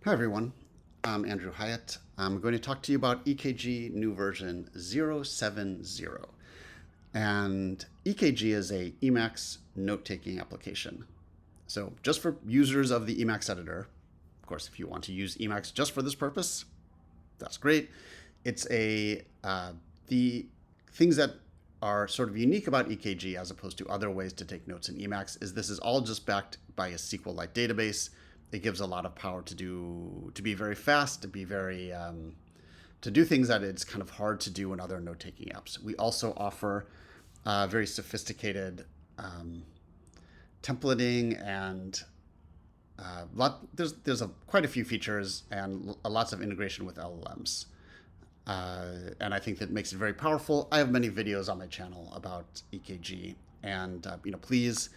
Hi everyone, I'm Andrew Hyatt. I'm going to talk to you about EKG new version 070. And EKG is a Emacs note-taking application. So just for users of the Emacs editor, of course, if you want to use Emacs just for this purpose, that's great. It's the things that are sort of unique about EKG as opposed to other ways to take notes in Emacs is this is all just backed by a SQLite database. It gives a lot of power to be very fast, to be very to do things that it's kind of hard to do in other note-taking apps. We also offer very sophisticated templating and there's quite a few features and lots of integration with LLMs. And I think that makes it very powerful. I have many videos on my channel about EKG, and please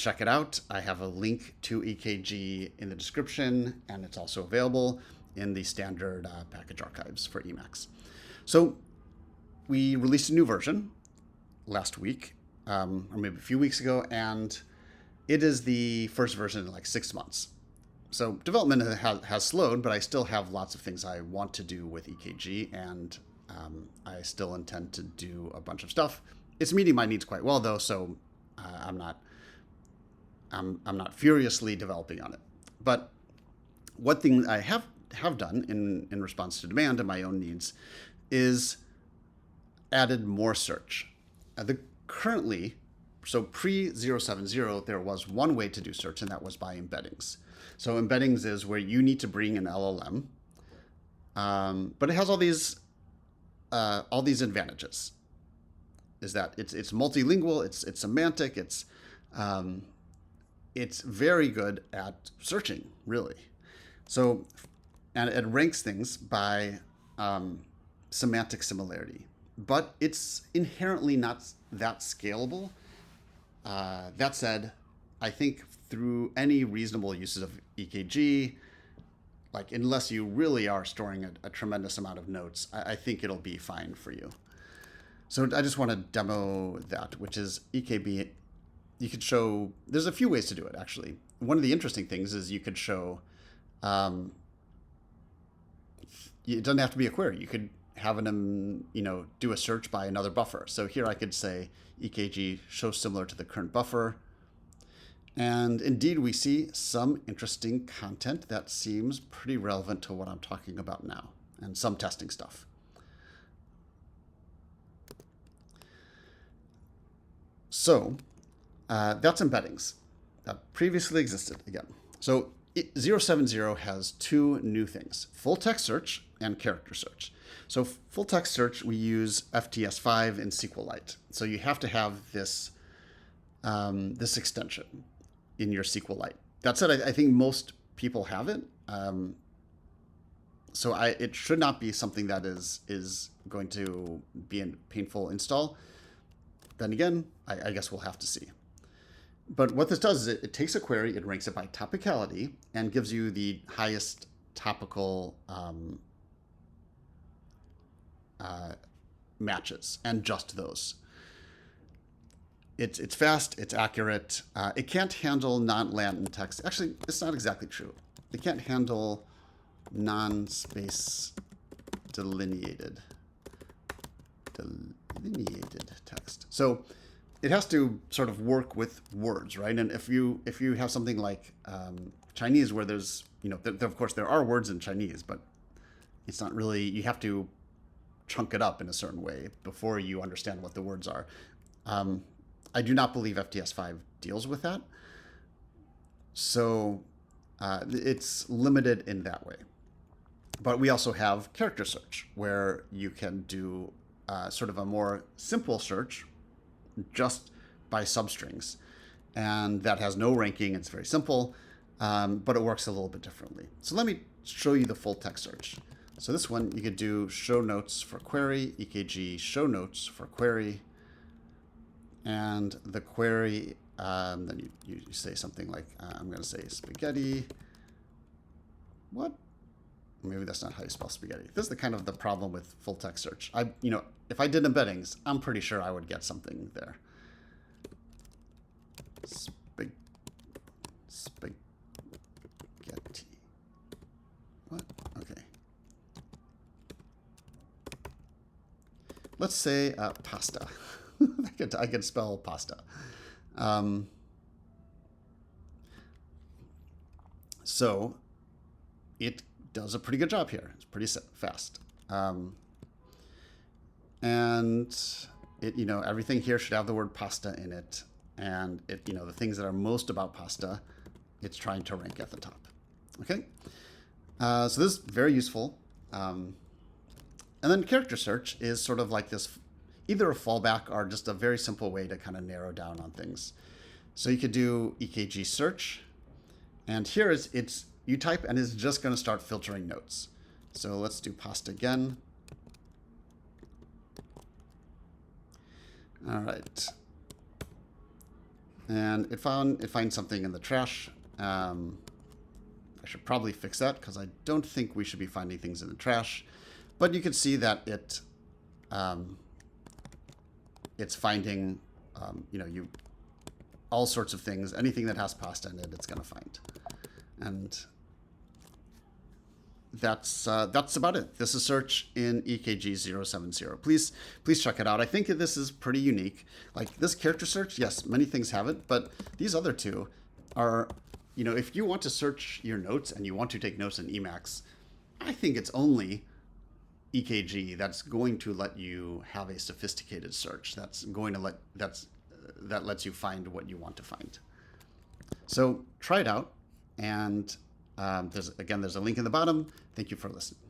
check it out. I have a link to EKG in the description, and it's also available in the standard package archives for Emacs. So we released a new version last week, or maybe a few weeks ago, and it is the first version in like 6 months. So development has slowed, but I still have lots of things I want to do with EKG, and I still intend to do a bunch of stuff. It's meeting my needs quite well, though, so I'm not furiously developing on it. But one thing I have done in response to demand and my own needs is added more search. Currently, so pre-070, there was one way to do search, and that was by embeddings. So embeddings is where you need to bring an LLM, but it has all these advantages. Is that it's multilingual, it's semantic, it's very good at searching, really. So, and it ranks things by semantic similarity, but it's inherently not that scalable. That said, I think through any reasonable uses of EKG, like unless you really are storing a tremendous amount of notes, I think it'll be fine for you. So I just want to demo that, which is EKB. You could show, there's a few ways to do it, actually. One of the interesting things is you could show, it doesn't have to be a query. You could have them, do a search by another buffer. So here I could say EKG show similar to the current buffer. And indeed, we see some interesting content that seems pretty relevant to what I'm talking about now, and some testing stuff. So that's embeddings that previously existed again. So 070 has two new things: full text search and character search. So full text search, we use FTS5 in SQLite. So you have to have this this extension in your SQLite. That said, I think most people have it. So it should not be something that is going to be a painful install. Then again, I guess we'll have to see. But what this does is it takes a query, it ranks it by topicality, and gives you the highest topical matches, and just those. It's fast, it's accurate. It can't handle non-Latin text. Actually, it's not exactly true. It can't handle non-space delineated text. So it has to sort of work with words, right? And if you have something like Chinese, where there's of course there are words in Chinese, but it's not really. You have to chunk it up in a certain way before you understand what the words are. I do not believe FTS5 deals with that, so it's limited in that way. But we also have character search, where you can do sort of a more simple search just by substrings, and that has no ranking. It's very simple, but it works a little bit differently. So let me show you the full text search. So this one, you could do show notes for query, EKG show notes for query, and the query, then you say something like, I'm going to say spaghetti. What? Maybe that's not how you spell spaghetti. This is the kind of the problem with full text search. If I did embeddings, I'm pretty sure I would get something there. Spaghetti. let's say pasta. I could spell pasta. So it does a pretty good job here. It's pretty fast. And it, everything here should have the word pasta in it. And it, the things that are most about pasta, it's trying to rank at the top. Okay. So this is very useful. And then character search is sort of like this, either a fallback or just a very simple way to kind of narrow down on things. So you could do EKG search. And here it's you type and it's just going to start filtering notes. So let's do pasta again. All right. And it finds something in the trash. I should probably fix that because I don't think we should be finding things in the trash. But you can see that it's finding, all sorts of things. Anything that has pasta in it, it's going to find. And that's about it. This is search in EKG 070. Please check it out. I think this is pretty unique. Like this character search, yes, many things have it, but these other two are, if you want to search your notes and you want to take notes in Emacs, I think it's only EKG that's going to let you have a sophisticated search. That lets you find what you want to find. So try it out, and there's a link in the bottom. Thank you for listening.